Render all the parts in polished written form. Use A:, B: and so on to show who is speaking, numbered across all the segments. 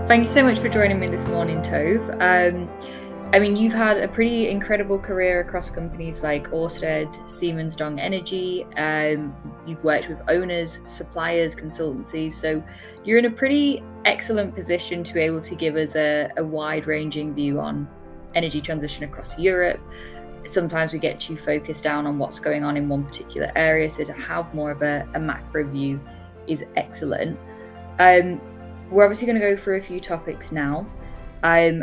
A: Thank you so much for joining me this morning, Tove. You've had a pretty incredible career across companies like Ørsted, Siemens Energy. You've worked with owners, suppliers, consultancies. So you're in a pretty excellent position to be able to give us a wide-ranging view on energy transition across Europe. Sometimes we get too focused down on what's going on in one particular area. So to have more of a macro view is excellent. We're obviously going to go through a few topics now. I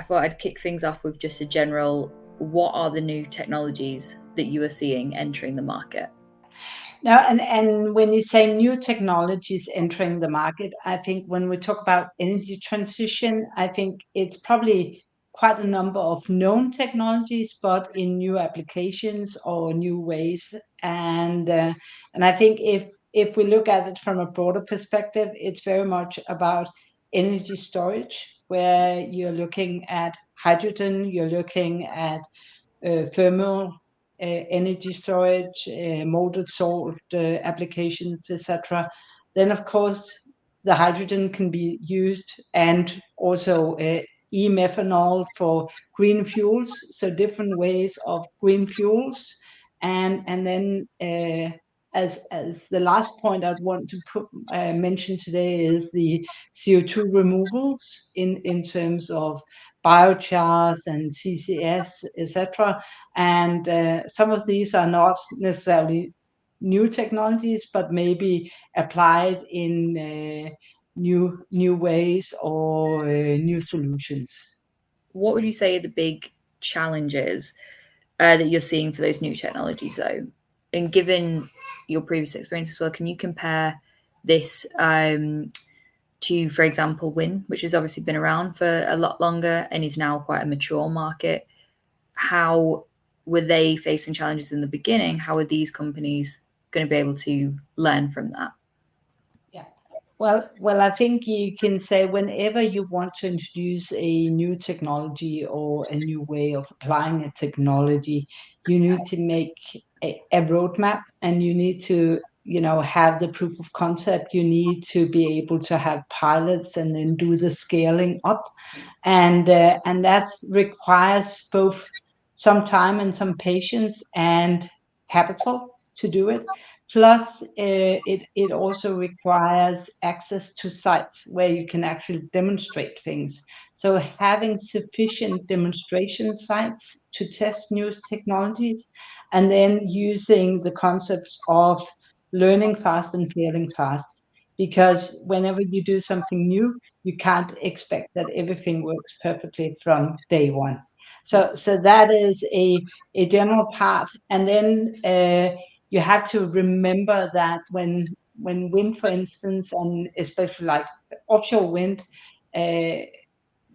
A: thought I'd kick things off with just a general, what are the new technologies that you are seeing entering the market?
B: Now, and when you say new technologies entering the market, I think when we talk about energy transition, I think it's probably quite a number of known technologies, but in new applications or new ways. And I think if we look at it from a broader perspective, it's very much about energy storage, where you're looking at hydrogen, you're looking at thermal energy storage, molten salt applications, etc. Then, of course, the hydrogen can be used, and also e-methanol for green fuels, so different ways of green fuels. And then as the last point I'd want to mention today is the CO2 removals in terms of biochars and CCS, etc. And some of these are not necessarily new technologies, but maybe applied in new ways or new solutions.
A: What would you say are the big challenges that you're seeing for those new technologies, though? And given your previous experience as well, can you compare this to, for example, wind, which has obviously been around for a lot longer and is now quite a mature market? How were they facing challenges in the beginning? How are these companies going to be able to learn from that?
B: Yeah. Well, I think you can say whenever you want to introduce a new technology or a new way of applying a technology, you need to make a roadmap, and you need to, have the proof of concept. You need to be able to have pilots and then do the scaling up, and that requires both some time and some patience and capital to do it. Plus, it also requires access to sites where you can actually demonstrate things. So having sufficient demonstration sites to test new technologies, and then using the concepts of learning fast and failing fast. Because whenever you do something new, you can't expect that everything works perfectly from day one. So that is a general part. And then you have to remember that when wind, for instance, and especially like offshore wind,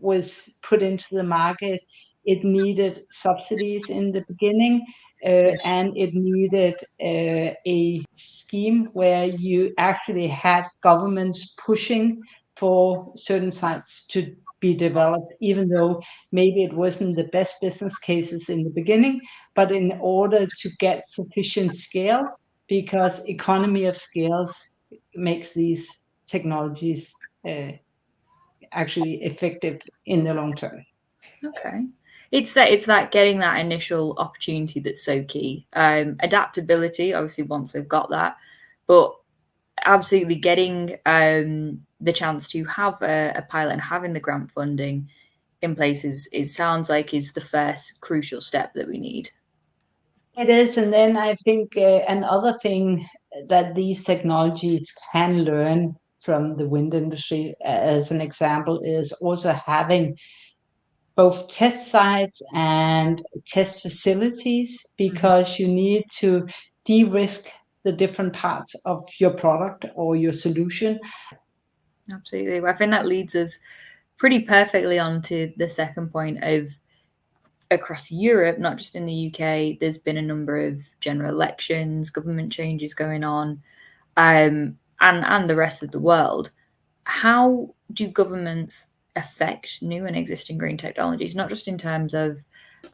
B: was put into the market, it needed subsidies in the beginning, and it needed a scheme where you actually had governments pushing for certain sites to be developed, even though maybe it wasn't the best business cases in the beginning, but in order to get sufficient scale, because economy of scales makes these technologies actually effective in the long term.
A: Okay. It's that getting that initial opportunity that's so key. Adaptability, obviously, once they've got that, but absolutely getting the chance to have a pilot and having the grant funding in place is sounds like is the first crucial step that we need.
B: It is, and then I think another thing that these technologies can learn from the wind industry, as an example, is also having both test sites and test facilities, because you need to de-risk the different parts of your product or your solution.
A: Absolutely. I think that leads us pretty perfectly on to the second point of across Europe, not just in the UK, there's been a number of general elections, government changes going on, and the rest of the world. How do governments affect new and existing green technologies, not just in terms of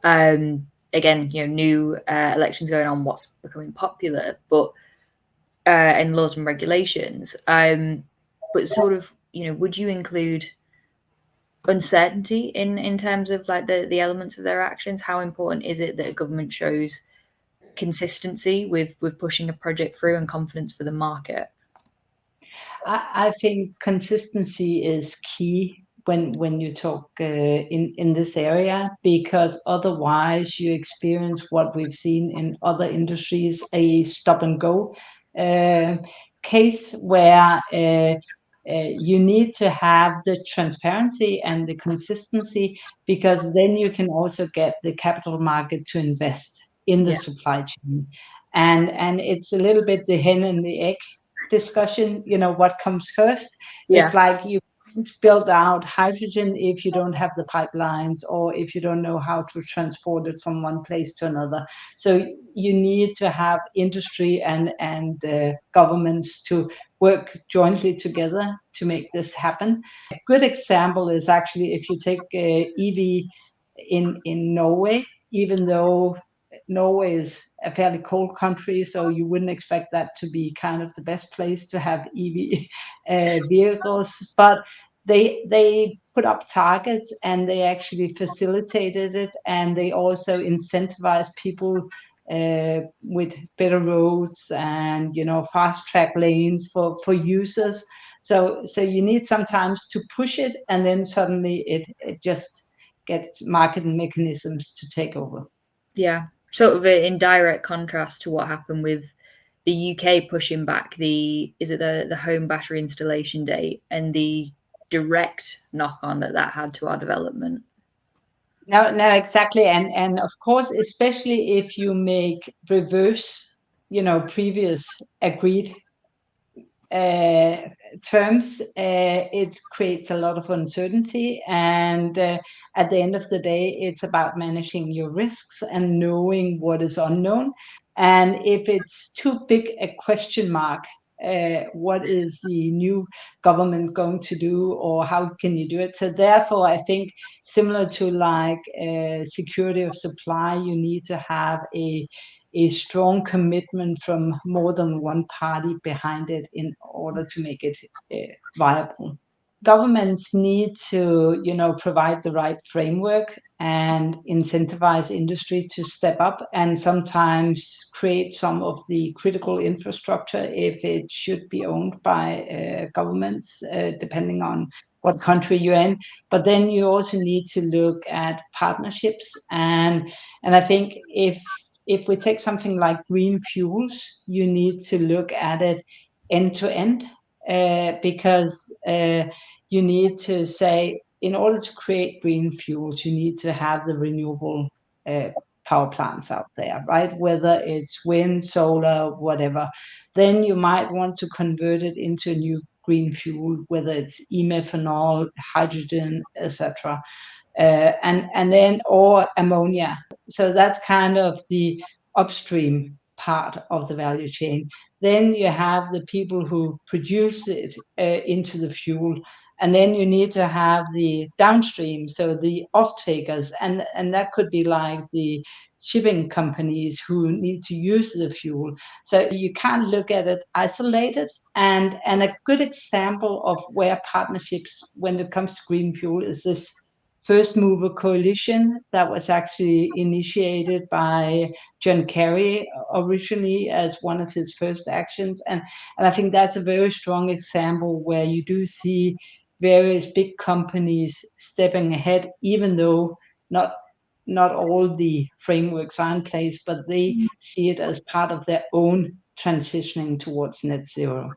A: again, new elections going on, what's becoming popular, but in laws and regulations, but sort of, would you include uncertainty in terms of like the elements of their actions? How important is it that a government shows consistency with pushing a project through and confidence for the market?
B: I think consistency is key when you talk in this area, because otherwise you experience what we've seen in other industries, a stop and go uh, case where you need to have the transparency and the consistency, because then you can also get the capital market to invest in the
A: Yeah.
B: supply chain. And it's a little bit the hen and the egg discussion, what comes first. It's
A: Yeah.
B: like you can't build out hydrogen if you don't have the pipelines, or if you don't know how to transport it from one place to another. So you need to have industry and governments to work jointly together to make this happen. A good example is actually if you take EV in Norway, even though Norway is a fairly cold country, so you wouldn't expect that to be kind of the best place to have EV vehicles. But they put up targets, and they actually facilitated it, and they also incentivized people with better roads and fast track lanes for users. So you need sometimes to push it, and then suddenly it just gets market mechanisms to take over.
A: Yeah, sort of in direct contrast to what happened with the UK pushing back the home battery installation date, and the direct knock on that had to our development.
B: No, exactly. And of course, especially if you make reverse, previous agreed terms, it creates a lot of uncertainty. And at the end of the day, it's about managing your risks and knowing what is unknown. And if it's too big a question mark, what is the new government going to do, or how can you do it? So therefore, I think similar to like security of supply, you need to have a strong commitment from more than one party behind it in order to make it viable. Governments need to, provide the right framework and incentivize industry to step up, and sometimes create some of the critical infrastructure if it should be owned by governments, depending on what country you're in. But then you also need to look at partnerships, and I think if we take something like green fuels, you need to look at it end to end, because you need to say, in order to create green fuels, you need to have the renewable power plants out there, right? Whether it's wind, solar, whatever. Then you might want to convert it into a new green fuel, whether it's e-methanol, hydrogen, etc. And then or ammonia. So that's kind of the upstream part of the value chain. Then you have the people who produce it into the fuel, and then you need to have the downstream, so the off-takers, and that could be like the shipping companies who need to use the fuel. So you can't look at it isolated. And a good example of where partnerships, when it comes to green fuel, is this First Mover Coalition that was actually initiated by John Kerry originally as one of his first actions. And I think that's a very strong example where you do see various big companies stepping ahead, even though not all the frameworks are in place, but they see it as part of their own transitioning towards net zero.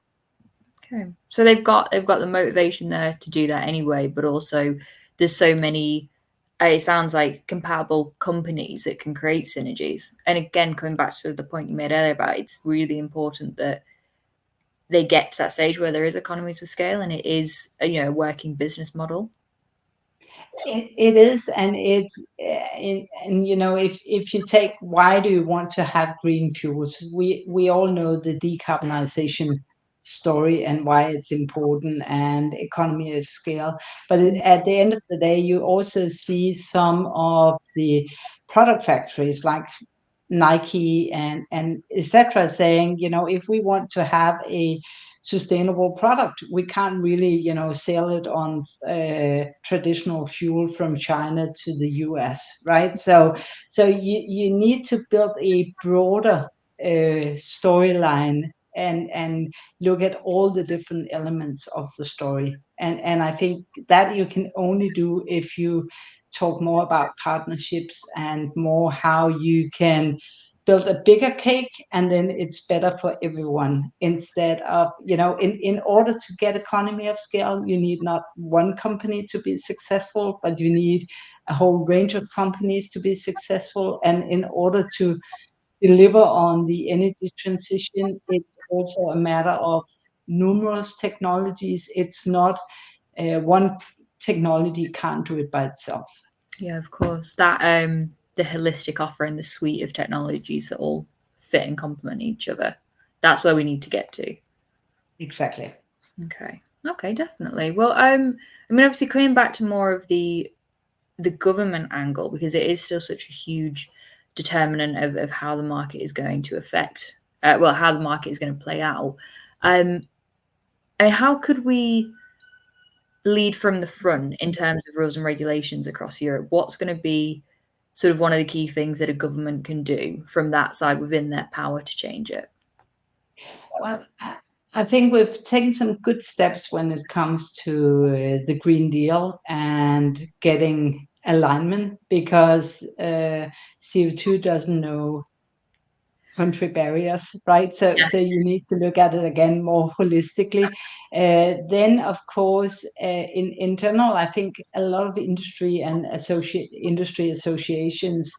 A: Okay, so they've got the motivation there to do that anyway, but also there's so many. It sounds like compatible companies that can create synergies. And again, coming back to the point you made earlier about it's really important that they get to that stage where there is economies of scale and it is a working business model.
B: It is, and it's and if you take, why do you want to have green fuels? We all know the decarbonization story and why it's important, and economy of scale. But at the end of the day, you also see some of the product factories like Nike and etc. saying, if we want to have a sustainable product. We can't really, sell it on traditional fuel from China to the US, right? So you need to build a broader storyline and look at all the different elements of the story. And I think that you can only do if you talk more about partnerships and more how you can build a bigger cake, and then it's better for everyone, instead of, in order to get economy of scale, you need not one company to be successful, but you need a whole range of companies to be successful. And in order to deliver on the energy transition, it's also a matter of numerous technologies. It's not one technology can't do it by itself.
A: Yeah, of course. That the holistic offer and the suite of technologies that all fit and complement each other. That's where we need to get to.
B: Exactly.
A: Okay, definitely. Well, I mean, obviously, coming back to more of the government angle, because it is still such a huge determinant of how the market is going to affect, how the market is going to play out. And how could we lead from the front in terms of rules and regulations across Europe? What's going to be sort of one of the key things that a government can do from that side within their power to change it?
B: Well, I think we've taken some good steps when it comes to the Green Deal and getting alignment, because CO2 doesn't know country barriers, right? So you need to look at it again more holistically. Then, of course, in general, I think a lot of the industry and industry associations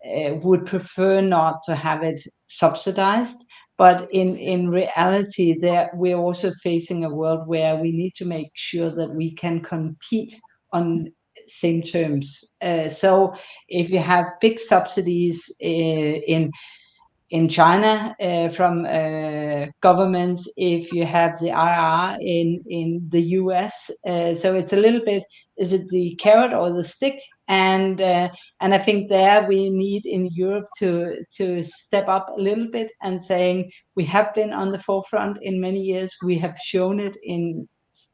B: would prefer not to have it subsidized. But in reality, we're also facing a world where we need to make sure that we can compete on same terms. So if you have big subsidies in China from governments, if you have the IR in the US, so it's a little bit, is it the carrot or the stick? And I think there we need in Europe to step up a little bit and saying we have been on the forefront in many years. We have shown it in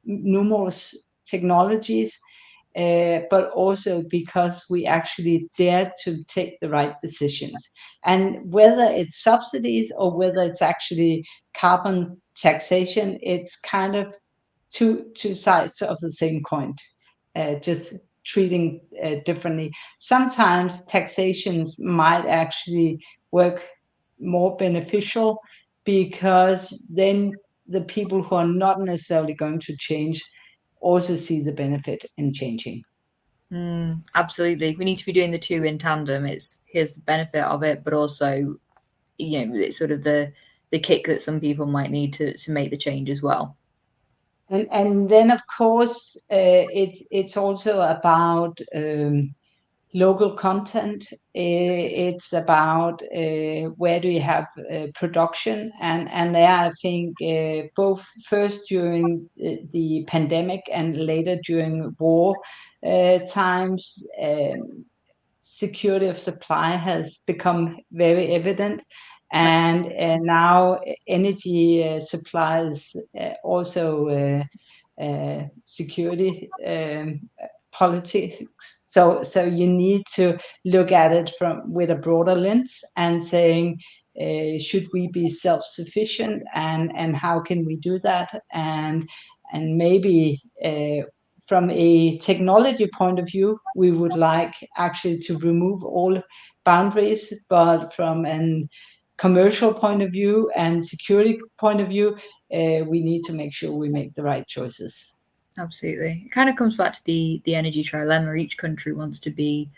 B: numerous technologies. But also because we actually dare to take the right decisions. And whether it's subsidies or whether it's actually carbon taxation, it's kind of two sides of the same coin, just treating differently. Sometimes taxations might actually work more beneficial, because then the people who are not necessarily going to change also see the benefit in changing.
A: Absolutely. We need to be doing the two in tandem. Here's the benefit of it, but also, it's sort of the kick that some people might need to make the change as well.
B: And then, of course, it's also about local content. It's about where do you have production, and there I think both first during the pandemic and later during war times, security of supply has become very evident. And now energy supply is also security politics. So you need to look at it with a broader lens and saying, should we be self-sufficient, and how can we do that? And maybe from a technology point of view, we would like actually to remove all boundaries, but from a commercial point of view and security point of view, we need to make sure we make the right choices.
A: Absolutely. It kind of comes back to the energy trilemma. Each country wants to be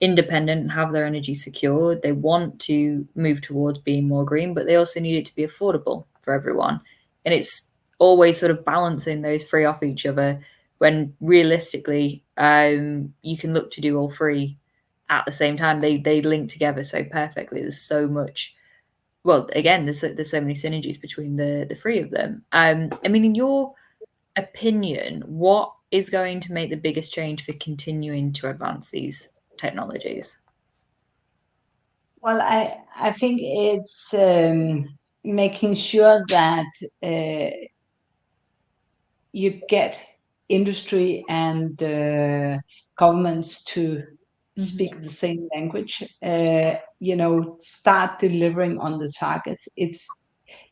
A: independent and have their energy secured. They want to move towards being more green, but they also need it to be affordable for everyone. And it's always sort of balancing those three off each other, when realistically, you can look to do all three at the same time. They link together so perfectly. There's so much. Well, again, there's so many synergies between the three of them. I mean, in your opinion, what is going to make the biggest change for continuing to advance these technologies?
B: Well, I think it's making sure that you get industry and governments to speak the same language, start delivering on the targets. It's,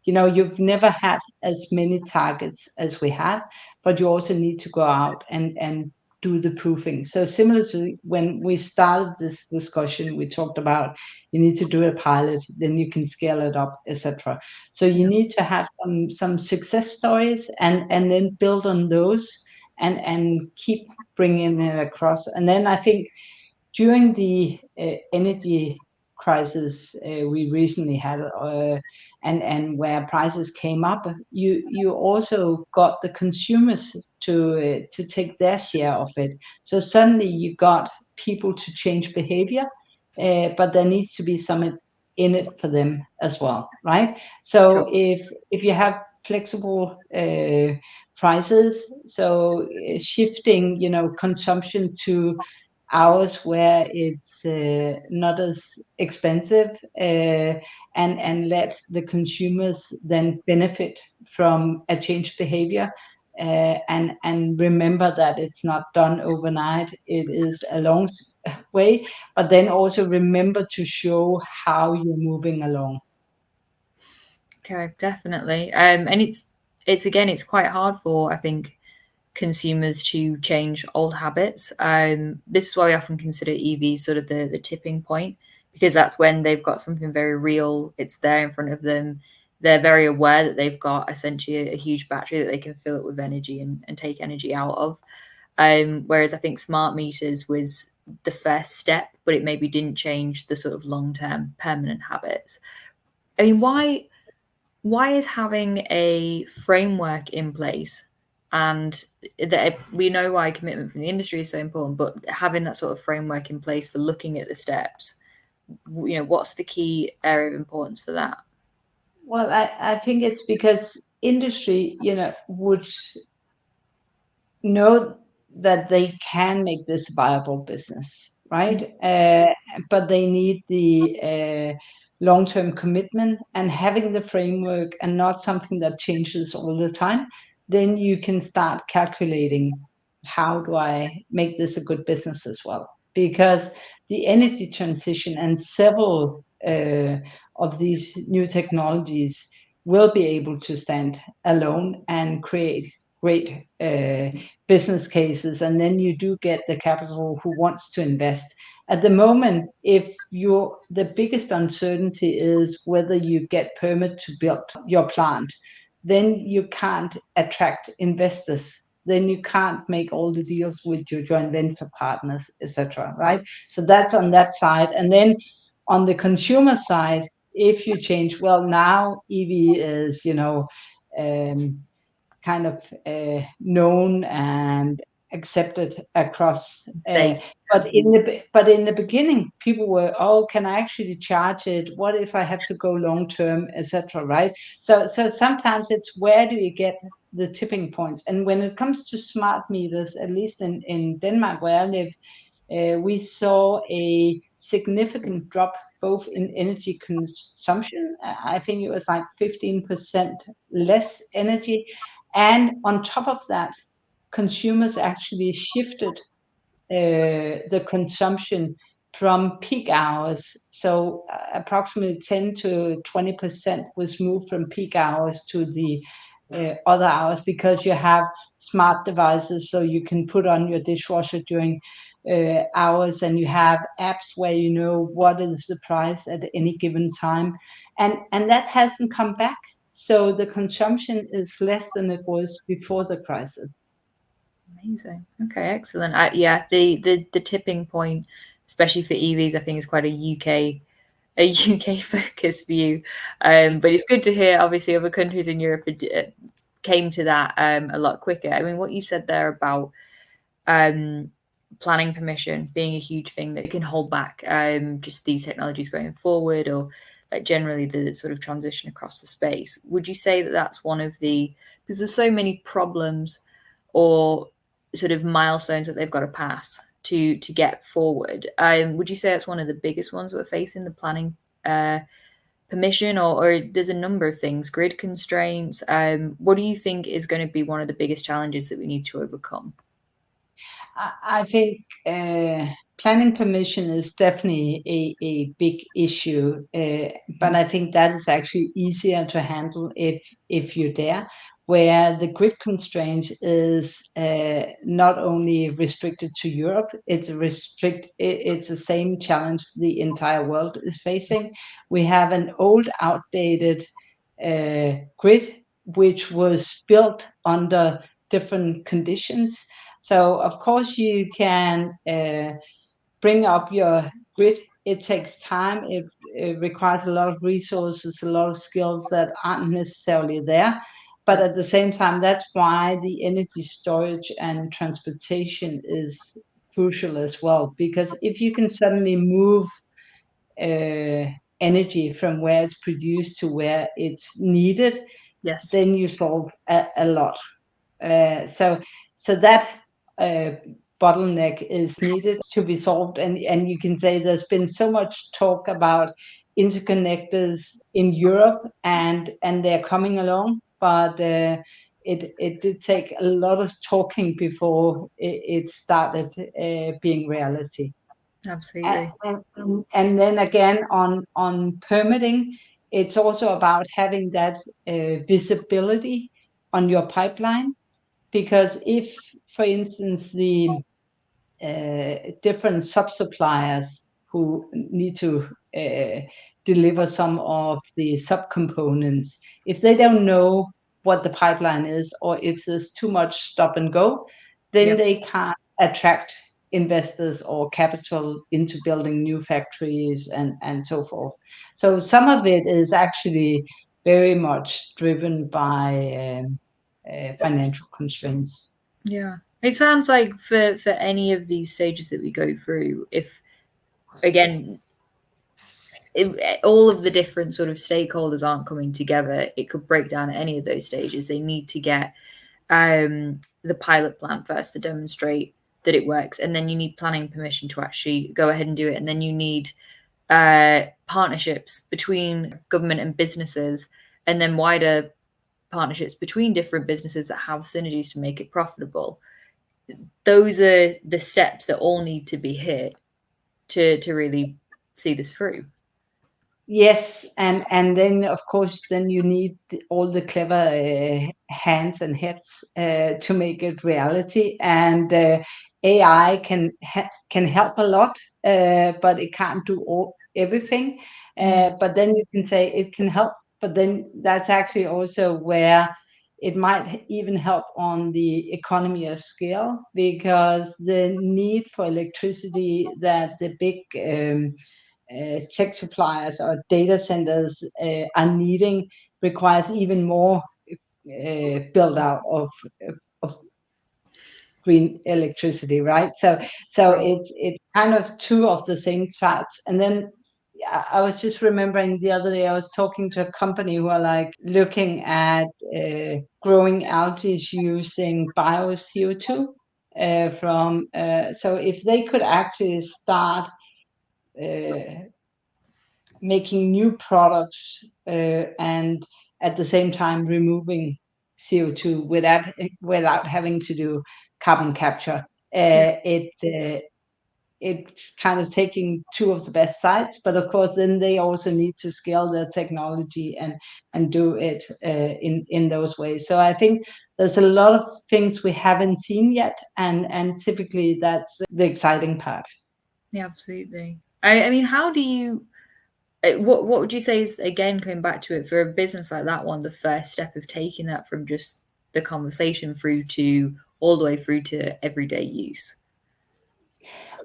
B: you've never had as many targets as we have, but you also need to go out and do the proofing. So similar to when we started this discussion, we talked about you need to do a pilot, then you can scale it up, etc. So you need to have some success stories and then build on those and keep bringing it across. And then I think during the energy crisis we recently had, and where prices came up, you also got the consumers to take their share of it. So suddenly you got people to change behavior, but there needs to be some in it for them as well, right? So if you have flexible prices, so shifting, consumption to hours where it's not as expensive, and let the consumers then benefit from a changed behavior, and remember that it's not done overnight. It is a long way, but then also remember to show how you're moving along.
A: Okay, definitely. And it's quite hard for, I think, consumers to change old habits. This is why we often consider EVs sort of the tipping point, because that's when they've got something very real. It's there in front of them. They're very aware that they've got essentially a huge battery that they can fill it with energy and take energy out of. Whereas I think smart meters was the first step, but it maybe didn't change the sort of long-term permanent habits. I mean, why is having a framework in place, and that we know why commitment from the industry is so important, but having that sort of framework in place for looking at the steps, what's the key area of importance for that?
B: Well, I think it's because industry, would know that they can make this viable business, right? But they need the long-term commitment, and having the framework and not something that changes all the time. Then you can start calculating, how do I make this a good business as well? Because the energy transition and several of these new technologies will be able to stand alone and create great business cases, and then you do get the capital who wants to invest. At the moment, if the biggest uncertainty is whether you get permit to build your plant, then you can't attract investors. Then you can't make all the deals with your joint venture partners, etc. Right? So that's on that side. And then on the consumer side, if you change, well, now EV is, kind of known and accepted across. But in the beginning, people were, oh, can I actually charge it? What if I have to go long term, etc. Right? So sometimes it's, where do you get the tipping points? And when it comes to smart meters, at least in Denmark where I live, we saw a significant drop both in energy consumption. I think it was like 15% less energy. And on top of that, consumers actually shifted the consumption from peak hours. So approximately 10 to 20% was moved from peak hours to the other hours, because you have smart devices, so you can put on your dishwasher during hours, and you have apps where you know what is the price at any given time, and that hasn't come back. So the consumption is less than it was before the crisis.
A: Amazing. Okay, excellent. Yeah, the tipping point, especially for EVs, I think is quite a UK focused view. But it's good to hear, obviously, other countries in Europe came to that a lot quicker. I mean, what you said there about planning permission being a huge thing that can hold back just these technologies going forward, or like generally the sort of transition across the space. Would you say that that's one of because there's so many problems or sort of milestones that they've got to pass to get forward? Would you say that's one of the biggest ones that we're facing, the planning permission, or there's a number of things, grid constraints. What do you think is going to be one of the biggest challenges that we need to overcome?
B: I think planning permission is definitely a big issue, but I think that is actually easier to handle if you're there. Where the grid constraint is not only restricted to Europe, it's the same challenge the entire world is facing. We have an old, outdated grid which was built under different conditions. So of course you can bring up your grid. It takes time. It requires a lot of resources, a lot of skills that aren't necessarily there. But at the same time, that's why the energy storage and transportation is crucial as well. Because if you can suddenly move energy from where it's produced to where it's needed,
A: Yes.
B: then you solve a lot. So that bottleneck is needed to be solved, and you can say there's been so much talk about interconnectors in Europe, and they're coming along, but it did take a lot of talking before it started being reality.
A: Absolutely.
B: And then again on permitting, it's also about having that visibility on your pipeline. Because if, for instance, the different sub-suppliers who need to deliver some of the subcomponents, if they don't know what the pipeline is, or if there's too much stop and go, then they can't attract investors or capital into building new factories and so forth. So some of it is actually very much driven by financial constraints.
A: Yeah. It sounds like for any of these stages that we go through, if again, all of the different sort of stakeholders aren't coming together, it could break down at any of those stages. They need to get the pilot plan first to demonstrate that it works, and then you need planning permission to actually go ahead and do it, and then you need partnerships between government and businesses, and then wider partnerships between different businesses that have synergies to make it profitable. Those are the steps that all need to be hit to really see this through.
B: Yes, and then of course then you need all the clever hands and heads to make it reality. And AI can help a lot, but it can't do everything. But then you can say it can help, but then that's actually also where it might even help on the economy of scale, because the need for electricity that the big tech suppliers or data centers are needing requires even more build out of green electricity, right? So it's kind of two of the same parts. And then I was just remembering the other day I was talking to a company who are like looking at growing algae using bio CO2 from so if they could actually start making new products and at the same time removing CO2 without having to do carbon capture. It's kind of taking two of the best sides, but of course then they also need to scale their technology and do it in those ways. So I think there's a lot of things we haven't seen yet, and typically that's the exciting part.
A: Yeah, absolutely. I mean, how do you what would you say is, again, coming back to it, for a business like that one, the first step of taking that from just the conversation through to all the way through to everyday use?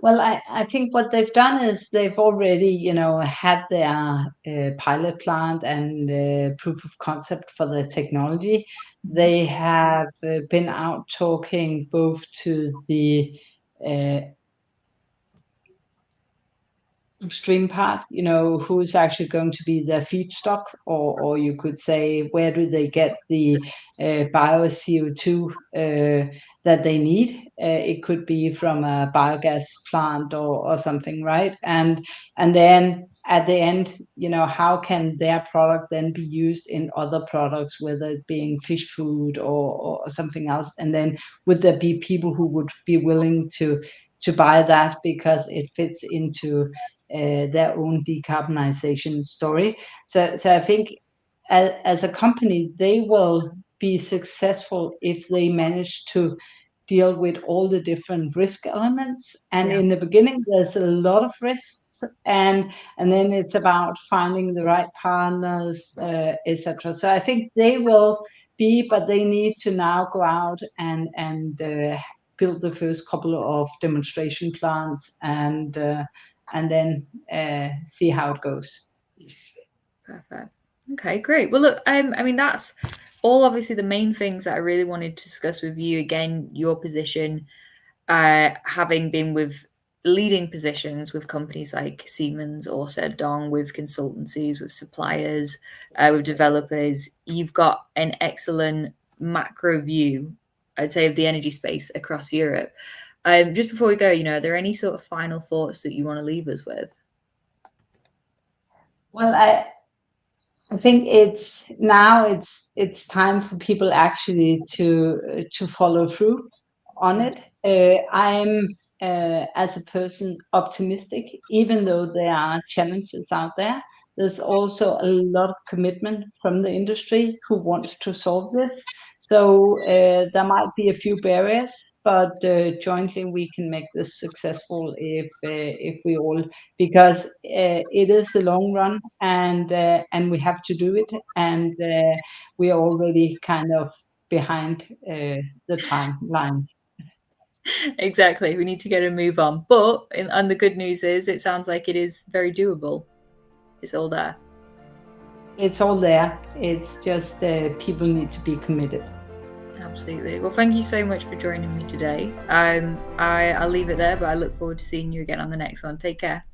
B: Well, I think what they've done is they've already, had their pilot plant and proof of concept for the technology. They have been out talking both to the upstream part, who's actually going to be their feedstock, or you could say, where do they get the bio CO2 that they need? It could be from a biogas plant or something, right? And then at the end, how can their product then be used in other products, whether it being fish food or something else? And then would there be people who would be willing to buy that because it fits into their own decarbonization story? So I think as a company, they will be successful if they manage to deal with all the different risk elements. And in the beginning, there's a lot of risks, and then it's about finding the right partners, etc. So I think they will be, but they need to now go out and build the first couple of demonstration plants, and then see how it goes.
A: Perfect. Okay, great. Well, look, I mean, that's all obviously the main things that I really wanted to discuss with you. Again, your position, having been with leading positions with companies like Siemens, Ørsted, Dong, with consultancies, with suppliers, with developers, you've got an excellent macro view, I'd say, of the energy space across Europe. Just before we go, are there any sort of final thoughts that you want to leave us with?
B: Well, I think it's time for people actually to follow through on it. I'm as a person optimistic, even though there are challenges out there. There's also a lot of commitment from the industry who wants to solve this. So there might be a few barriers, but jointly we can make this successful if we all, because it is the long run, and we have to do it, and we are already kind of behind the timeline.
A: Exactly. We need to get a move on. But and the good news is it sounds like it is very doable. It's all there.
B: It's all there. It's just people need to be committed.
A: Absolutely. Well, thank you so much for joining me today. I'll leave it there, but I look forward to seeing you again on the next one. Take care.